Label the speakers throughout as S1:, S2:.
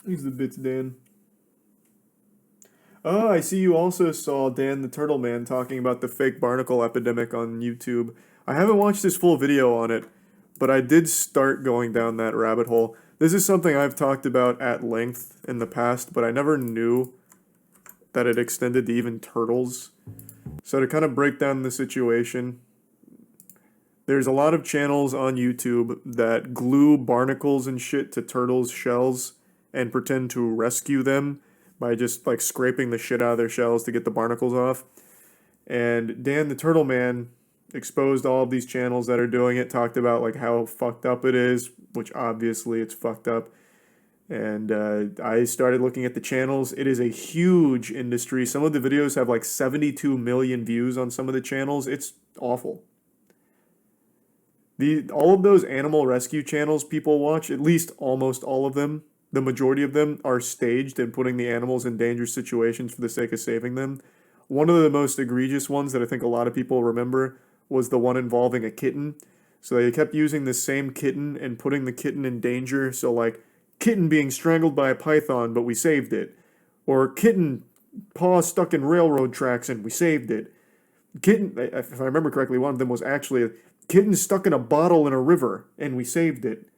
S1: Thanks the bits, Dan. Oh, I see you also saw Dan the Turtle Man talking about the fake barnacle epidemic on YouTube. I haven't watched his full video on it, but I did start going down that rabbit hole. This is something I've talked about at length in the past, but I never knew that it extended to even turtles. So to kind of break down the situation, there's a lot of channels on YouTube that glue barnacles and shit to turtles' shells and pretend to rescue them by just like scraping the shit out of their shells to get the barnacles off. And Dan the Turtle Man exposed all of these channels that are doing it, talked about like how fucked up it is, which obviously it's fucked up. And I started looking at the channels. It is a huge industry. Some of the videos have like 72 million views on some of the channels. It's awful. All of those animal rescue channels people watch, at least almost all of them, the majority of them are staged and putting the animals in dangerous situations for the sake of saving them. One of the most egregious ones that I think a lot of people remember was the one involving a kitten. So they kept using the same kitten and putting the kitten in danger. So like kitten being strangled by a python, but we saved it. Or kitten paw stuck in railroad tracks and we saved it. Kitten, if I remember correctly, one of them was actually a kitten stuck in a bottle in a river and we saved it.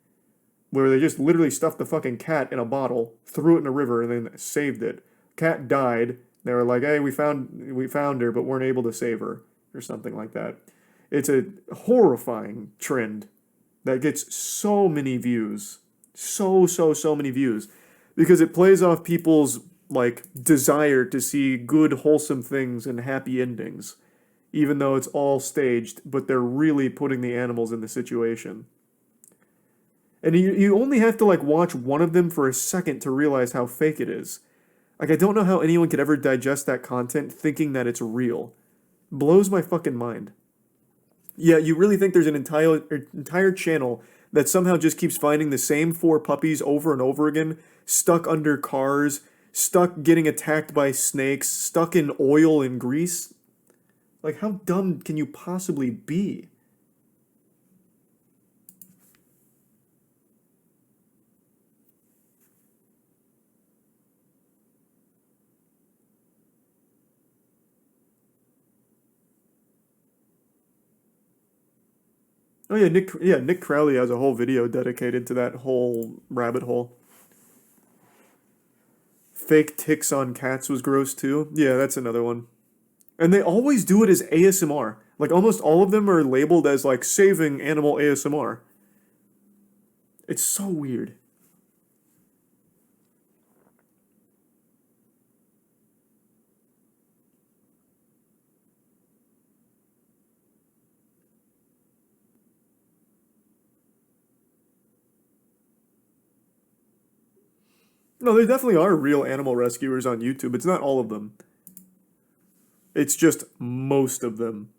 S1: Where they just literally stuffed the fucking cat in a bottle, threw it in a river, and then saved it. Cat died. They were like, "Hey, we found her, but weren't able to save her," or something like that. It's a horrifying trend that gets so many views, so many views, because it plays off people's like desire to see good, wholesome things and happy endings, even though it's all staged. But they're really putting the animals in the situation. And you only have to like watch one of them for a second to realize how fake it is. Like I don't know how anyone could ever digest that content thinking that it's real. Blows my fucking mind. Yeah, you really think there's an entire channel that somehow just keeps finding the same four puppies over and over again, stuck under cars, stuck getting attacked by snakes, stuck in oil and grease? Like how dumb can you possibly be? Oh yeah, Nick Crowley has a whole video dedicated to that whole rabbit hole. Fake ticks on cats was gross too. Yeah, that's another one. And they always do it as ASMR. Like almost all of them are labeled as like saving animal ASMR. It's so weird. No, there definitely are real animal rescuers on YouTube. It's not all of them. It's just most of them.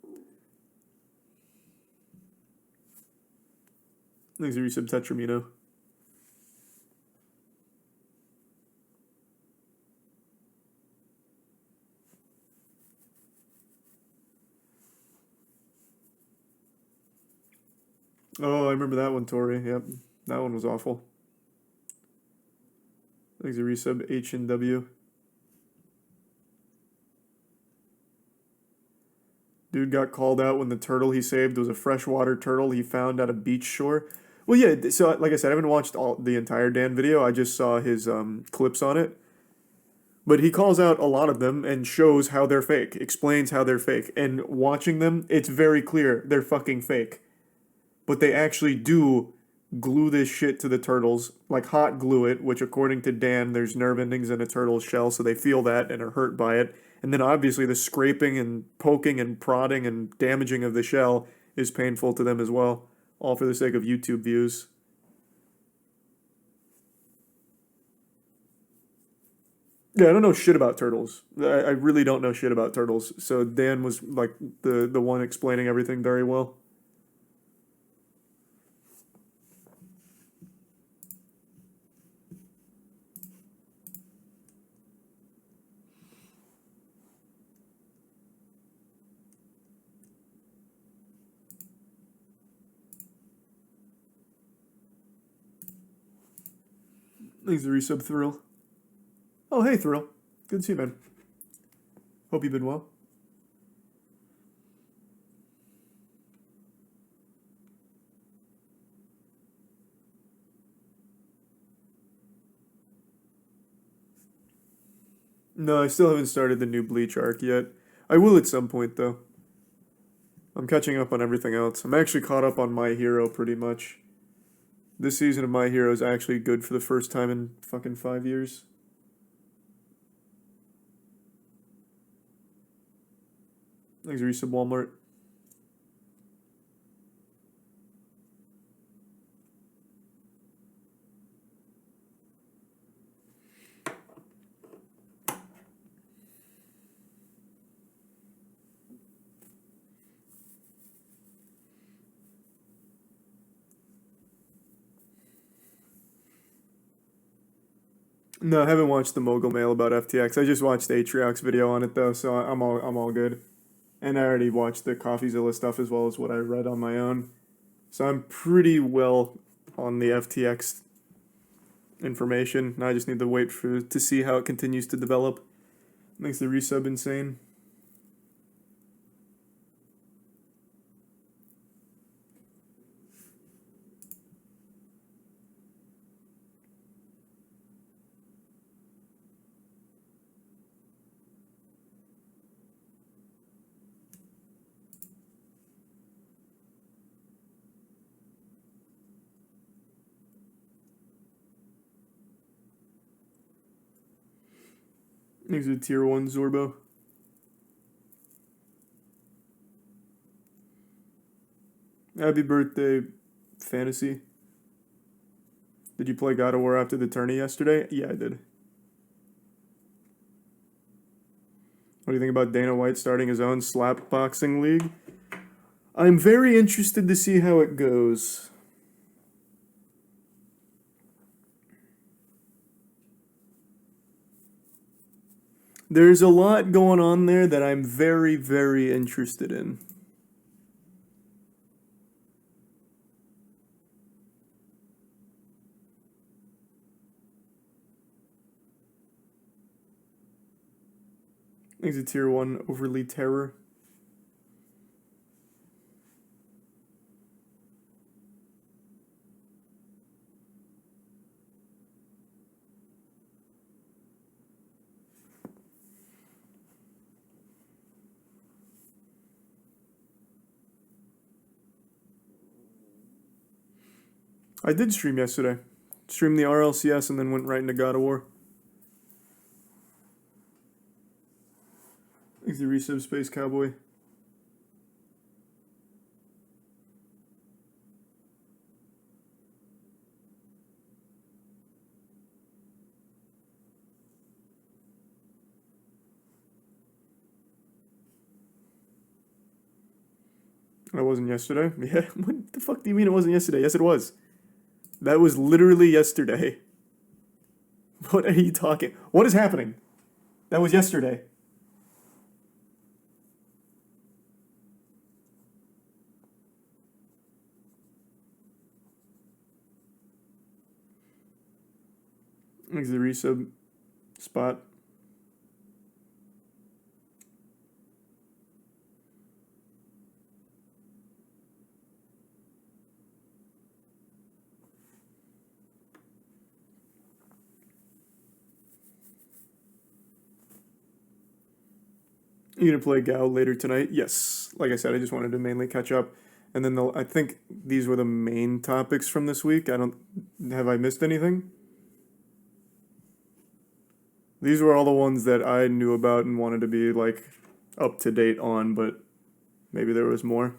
S1: Thanks, Resub Tetramino. Oh, I remember that one, Tori. Yep, that one was awful. Thanks, Resub H and W. Dude got called out when the turtle he saved was a freshwater turtle he found at a beach shore. Well, yeah. So, like I said, I haven't watched all the entire Dan video. I just saw his clips on it. But he calls out a lot of them and shows how they're fake, explains how they're fake. And watching them, it's very clear they're fucking fake. But they actually do glue this shit to the turtles, like hot glue it, which according to Dan, there's nerve endings in a turtle's shell, so they feel that and are hurt by it. And then obviously the scraping and poking and prodding and damaging of the shell is painful to them as well, all for the sake of YouTube views. Yeah, I don't know shit about turtles. I really don't know shit about turtles. So Dan was like the one explaining everything very well. Thanks for the resub, Thrill. Oh, hey, Thrill. Good to see you, man. Hope you've been well. No, I still haven't started the new Bleach arc yet. I will at some point, though. I'm catching up on everything else. I'm actually caught up on My Hero pretty much. This season of My Hero is actually good for the first time in fucking 5 years. Thanks, resub Walmart. No, I haven't watched the Mogul Mail about FTX. I just watched Atriox's video on it though, so I'm all good. And I already watched the CoffeeZilla stuff as well as what I read on my own. So I'm pretty well on the FTX information. Now I just need to wait to see how it continues to develop. Makes the resub insane. Thanks to tier 1 Zorbo. Happy birthday, Fantasy. Did you play God of War after the tourney yesterday? Yeah, I did. What do you think about Dana White starting his own slap boxing league? I'm very interested to see how it goes. There's a lot going on there that I'm very, very interested in. Thanks to tier 1 Overly Terror. I did stream yesterday. Streamed the RLCS and then went right into God of War. Thanks to resub Space Cowboy. I wasn't yesterday. Yeah, what the fuck do you mean it wasn't yesterday? Yes, it was. That was literally yesterday. What are you talking? What is happening? That was yesterday. Thanks to the resub Spot. You gonna play Gao later tonight? Yes. Like I said, I just wanted to mainly catch up. And then I think these were the main topics from this week. Have I missed anything? These were all the ones that I knew about and wanted to be like up to date on, but maybe there was more.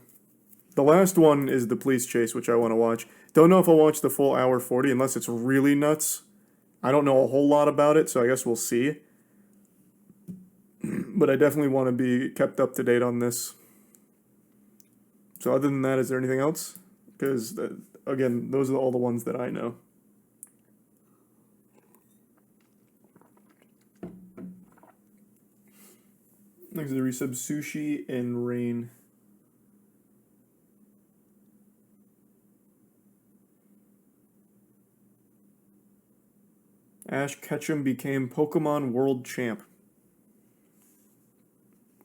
S1: The last one is the police chase, which I want to watch. Don't know if I'll watch the full hour 40 unless it's really nuts. I don't know a whole lot about it, so I guess we'll see. But I definitely want to be kept up to date on this. So other than that, is there anything else? Because, again, those are all the ones that I know. Thanks to the resub Sushi and Rain. Ash Ketchum became Pokemon World Champ.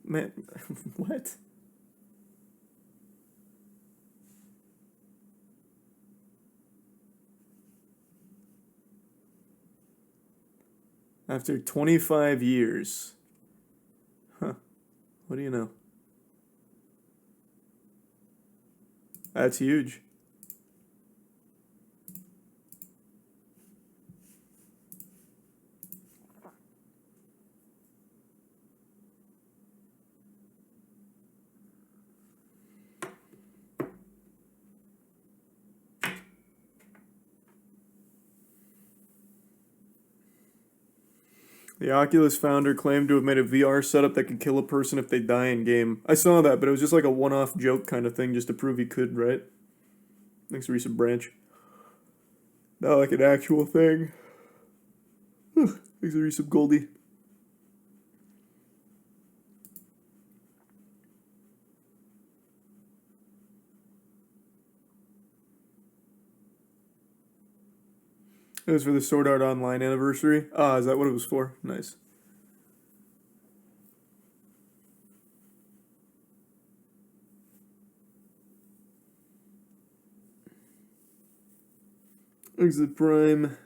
S1: Man, what? After 25 years. Huh. What do you know? That's huge. The Oculus founder claimed to have made a VR setup that could kill a person if they die in game. I saw that, but it was just like a one-off joke kind of thing just to prove he could, right? Thanks, recent branch. Not like an actual thing. Thanks, recent Goldie. It was for the Sword Art Online anniversary. Ah, is that what it was for? Nice. Exit Prime.